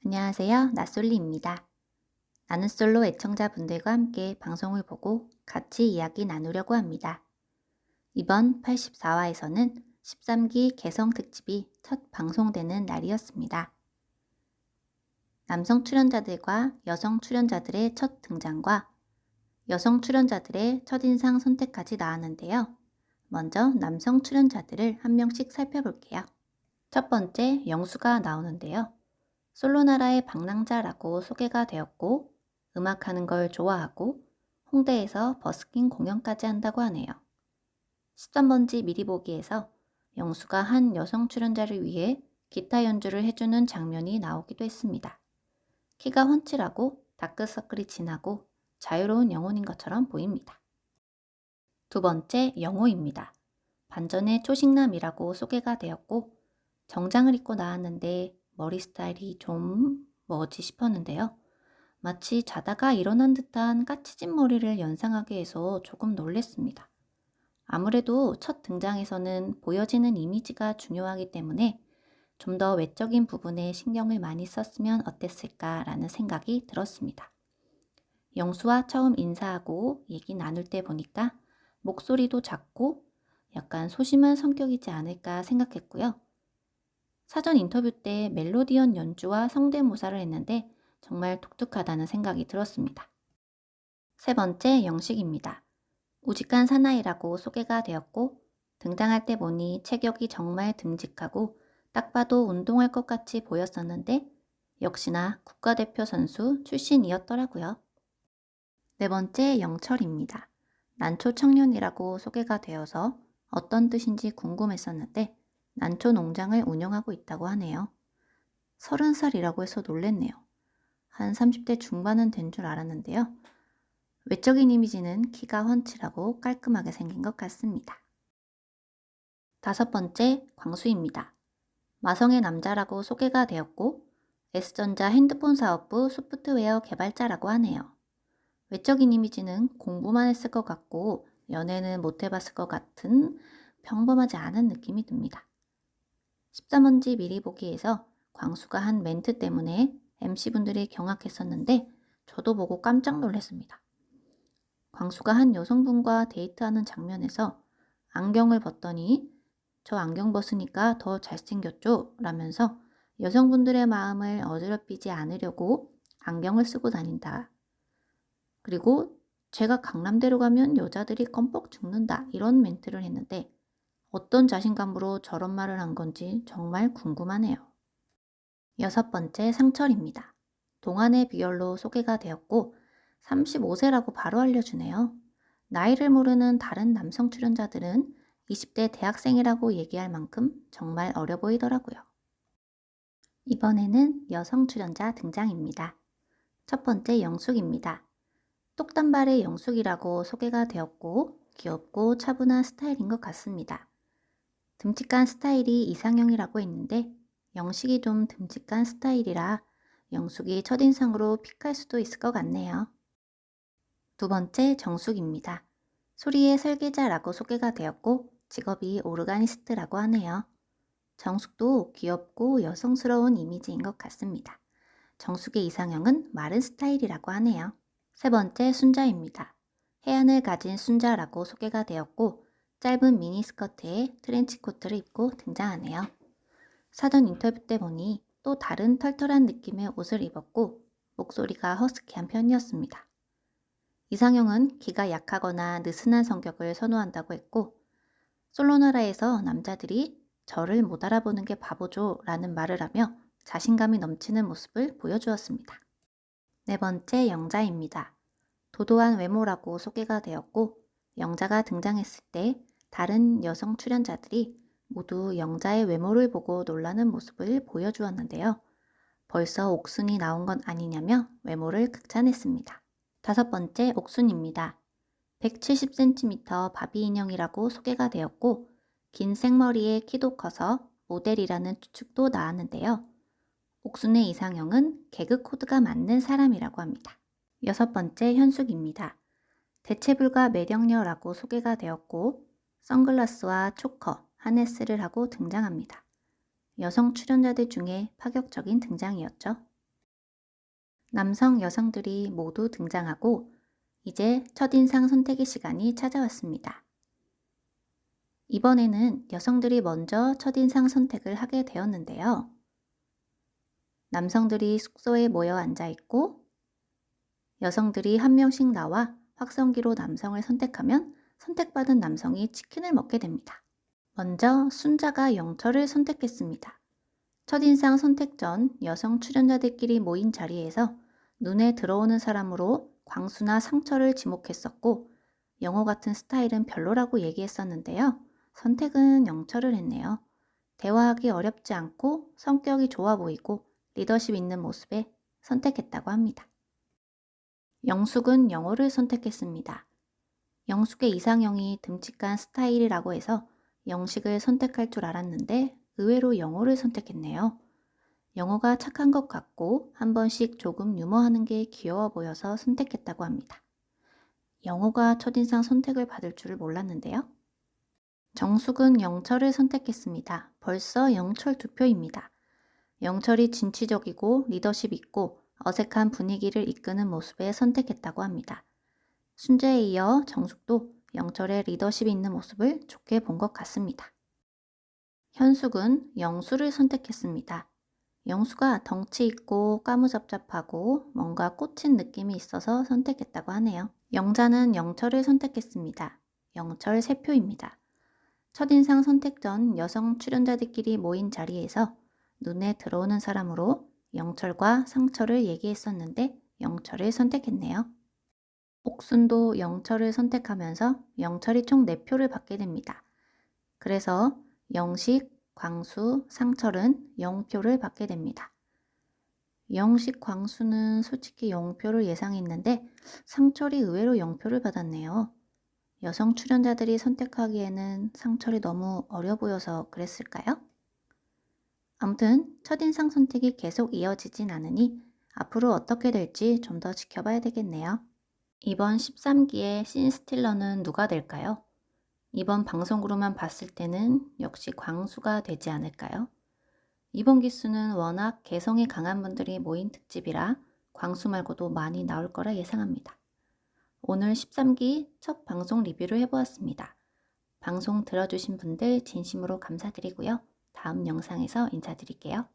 안녕하세요. 나솔리입니다. 나는 솔로 애청자분들과 함께 방송을 보고 같이 이야기 나누려고 합니다. 이번 84화에서는 13기 개성 특집이 첫 방송되는 날이었습니다. 남성 출연자들과 여성 출연자들의 첫 등장과 여성 출연자들의 첫인상 선택까지 나왔는데요. 먼저 남성 출연자들을 한 명씩 살펴볼게요. 첫 번째, 영수가 나오는데요. 솔로나라의 방랑자라고 소개가 되었고 음악하는 걸 좋아하고 홍대에서 버스킹 공연까지 한다고 하네요. 13번지 미리 보기에서 영수가 한 여성 출연자를 위해 기타 연주를 해주는 장면이 나오기도 했습니다. 키가 훤칠하고 다크서클이 진하고 자유로운 영혼인 것처럼 보입니다. 두 번째, 영호입니다. 반전의 초식남이라고 소개가 되었고 정장을 입고 나왔는데 머리 스타일이 좀 뭐지 싶었는데요. 마치 자다가 일어난 듯한 까치진 머리를 연상하게 해서 조금 놀랬습니다. 아무래도 첫 등장에서는 보여지는 이미지가 중요하기 때문에 좀 더 외적인 부분에 신경을 많이 썼으면 어땠을까라는 생각이 들었습니다. 영수와 처음 인사하고 얘기 나눌 때 보니까 목소리도 작고 약간 소심한 성격이지 않을까 생각했고요. 사전 인터뷰 때 멜로디언 연주와 성대모사를 했는데 정말 독특하다는 생각이 들었습니다. 세 번째, 영식입니다. 우직한 사나이라고 소개가 되었고 등장할 때 보니 체격이 정말 듬직하고 딱 봐도 운동할 것 같이 보였었는데 역시나 국가대표 선수 출신이었더라고요. 네 번째, 영철입니다. 난초 청년이라고 소개가 되어서 어떤 뜻인지 궁금했었는데 난초 농장을 운영하고 있다고 하네요. 30살이라고 해서 놀랬네요. 한 30대 중반은 된 줄 알았는데요. 외적인 이미지는 키가 훤칠하고 깔끔하게 생긴 것 같습니다. 다섯 번째, 광수입니다. 마성의 남자라고 소개가 되었고 S전자 핸드폰 사업부 소프트웨어 개발자라고 하네요. 외적인 이미지는 공부만 했을 것 같고 연애는 못 해봤을 것 같은 평범하지 않은 느낌이 듭니다. 13번지 미리 보기에서 광수가 한 멘트 때문에 MC분들이 경악했었는데 저도 보고 깜짝 놀랐습니다. 광수가 한 여성분과 데이트하는 장면에서 안경을 벗더니 저 안경 벗으니까 더 잘생겼죠? 라면서 여성분들의 마음을 어지럽히지 않으려고 안경을 쓰고 다닌다. 그리고 제가 강남대로 가면 여자들이 껌뻑 죽는다. 이런 멘트를 했는데 어떤 자신감으로 저런 말을 한 건지 정말 궁금하네요. 여섯 번째, 상철입니다. 동안의 비결로 소개가 되었고 35세라고 바로 알려주네요. 나이를 모르는 다른 남성 출연자들은 20대 대학생이라고 얘기할 만큼 정말 어려 보이더라고요. 이번에는 여성 출연자 등장입니다. 첫 번째, 영숙입니다. 똑단발의 영숙이라고 소개가 되었고 귀엽고 차분한 스타일인 것 같습니다. 듬직한 스타일이 이상형이라고 했는데 영식이 좀 듬직한 스타일이라 영숙이 첫인상으로 픽할 수도 있을 것 같네요. 두 번째, 정숙입니다. 소리의 설계자라고 소개가 되었고 직업이 오르가니스트라고 하네요. 정숙도 귀엽고 여성스러운 이미지인 것 같습니다. 정숙의 이상형은 마른 스타일이라고 하네요. 세 번째, 순자입니다. 해안을 가진 순자라고 소개가 되었고 짧은 미니스커트에 트렌치코트를 입고 등장하네요. 사전 인터뷰 때 보니 또 다른 털털한 느낌의 옷을 입었고 목소리가 허스키한 편이었습니다. 이상형은 기가 약하거나 느슨한 성격을 선호한다고 했고 솔로나라에서 남자들이 저를 못 알아보는 게 바보죠 라는 말을 하며 자신감이 넘치는 모습을 보여주었습니다. 네 번째, 영자입니다. 도도한 외모라고 소개가 되었고 영자가 등장했을 때 다른 여성 출연자들이 모두 영자의 외모를 보고 놀라는 모습을 보여주었는데요. 벌써 옥순이 나온 건 아니냐며 외모를 극찬했습니다. 다섯 번째, 옥순입니다. 170cm 바비 인형이라고 소개가 되었고 긴 생머리에 키도 커서 모델이라는 추측도 나왔는데요. 옥순의 이상형은 개그 코드가 맞는 사람이라고 합니다. 여섯 번째, 현숙입니다. 대체불가 매력녀라고 소개가 되었고 선글라스와 초커, 하네스를 하고 등장합니다. 여성 출연자들 중에 파격적인 등장이었죠. 남성, 여성들이 모두 등장하고 이제 첫인상 선택의 시간이 찾아왔습니다. 이번에는 여성들이 먼저 첫인상 선택을 하게 되었는데요. 남성들이 숙소에 모여 앉아 있고 여성들이 한 명씩 나와 확성기로 남성을 선택하면 선택받은 남성이 치킨을 먹게 됩니다. 먼저 순자가 영철을 선택했습니다. 첫인상 선택 전 여성 출연자들끼리 모인 자리에서 눈에 들어오는 사람으로 광수나 상철을 지목했었고 영호 같은 스타일은 별로라고 얘기했었는데요. 선택은 영철을 했네요. 대화하기 어렵지 않고 성격이 좋아 보이고 리더십 있는 모습에 선택했다고 합니다. 영숙은 영호를 선택했습니다. 영숙의 이상형이 듬직한 스타일이라고 해서 영식을 선택할 줄 알았는데 의외로 영호를 선택했네요. 영호가 착한 것 같고 한 번씩 조금 유머하는 게 귀여워 보여서 선택했다고 합니다. 영호가 첫인상 선택을 받을 줄을 몰랐는데요. 정숙은 영철을 선택했습니다. 벌써 영철 2표입니다. 영철이 진취적이고 리더십 있고 어색한 분위기를 이끄는 모습에 선택했다고 합니다. 순재에 이어 정숙도 영철의 리더십 있는 모습을 좋게 본 것 같습니다. 현숙은 영수를 선택했습니다. 영수가 덩치 있고 까무잡잡하고 뭔가 꽂힌 느낌이 있어서 선택했다고 하네요. 영자는 영철을 선택했습니다. 영철 3표입니다. 첫인상 선택 전 여성 출연자들끼리 모인 자리에서 눈에 들어오는 사람으로 영철과 상철을 얘기했었는데 영철을 선택했네요. 옥순도 영철을 선택하면서 영철이 총 4표를 받게 됩니다. 그래서 영식, 광수, 상철은 0표를 받게 됩니다. 영식, 광수는 솔직히 0표를 예상했는데 상철이 의외로 0표를 받았네요. 여성 출연자들이 선택하기에는 상철이 너무 어려 보여서 그랬을까요? 아무튼 첫인상 선택이 계속 이어지진 않으니 앞으로 어떻게 될지 좀 더 지켜봐야 되겠네요. 이번 13기의 씬스틸러는 누가 될까요? 이번 방송으로만 봤을 때는 역시 광수가 되지 않을까요? 이번 기수는 워낙 개성이 강한 분들이 모인 특집이라 광수 말고도 많이 나올 거라 예상합니다. 오늘 13기 첫 방송 리뷰를 해보았습니다. 방송 들어주신 분들 진심으로 감사드리고요. 다음 영상에서 인사드릴게요.